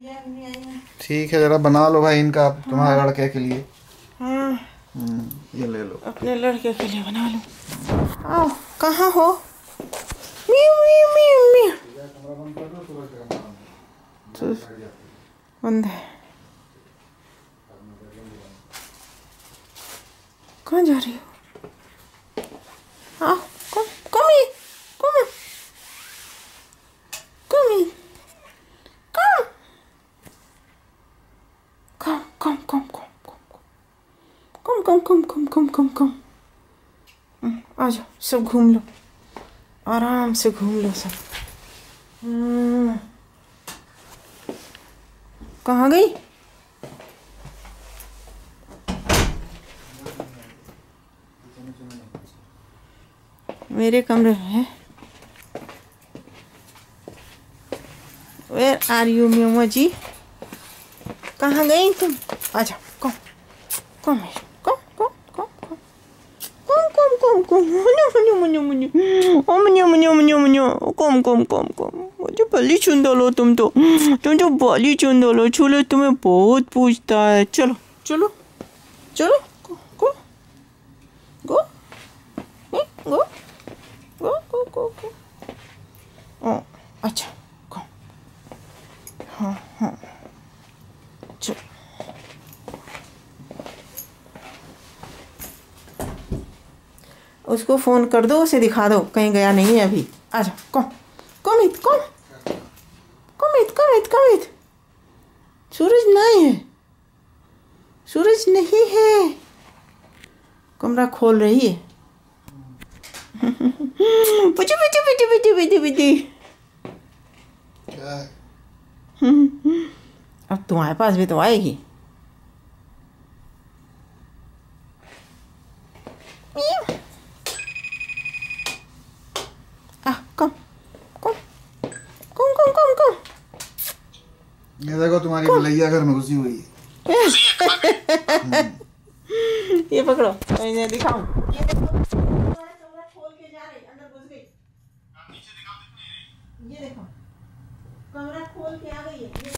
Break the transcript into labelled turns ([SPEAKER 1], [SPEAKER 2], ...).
[SPEAKER 1] ठीक है, जरा बना लो भाई इनका तुम्हारे लड़के के लिए।
[SPEAKER 2] हाँ
[SPEAKER 1] ये ले लो, अपने
[SPEAKER 2] लड़के के लिए बना लो। आओ, कहाँ हो? Mu mu mu mu. बंद है। कहाँ जा रही हो? आओ, कम कम ही कम कम ही कम कम कम कम कम कम। आ जाओ, सब घूम लो, आराम से घूम लो सब। कहाँ गई? मेरे कमरे में है। Where are you, म्यूमा जी? कहाँ गई तुम? आ जाओ, कम कम कम कम कम कम कम कम कम मुन्यो मुन्यो मुन्यो मुन्यो ओ मुन्यो मुन्यो मुन्यो मुन्यो कम कम कम कम। मुझे बली चुंदलो, तुम तो बली चुंदलो। छूले तुम्हें बहुत पूछता है। चलो चलो चलो, गो गो गो गो गो गो गो गो। ओ अच्छा, कम। हाँ हाँ, चलो। उसको फ़ोन कर दो, उसे दिखा दो कहीं गया नहीं है अभी। आ जाओ, कम कम इत कम कम इत कम इत कम इत। सूरज नहीं है, सूरज नहीं है। कमरा खोल रही है। पुची पुची पुची पुची पुची पुची। अब तुम्हारे पास भी तो आएगी। कम कम कम कम कम कम।
[SPEAKER 1] ये देखो तुम्हारी भलैया घर में घुसी हुई है।
[SPEAKER 2] ये पकड़ो, मैं दिखाऊं। ये देखो, कमरा खोल के जा रही, अंदर घुस गई। नीचे दिखाओ, ये देखो, कमरा खोल के आ गई है।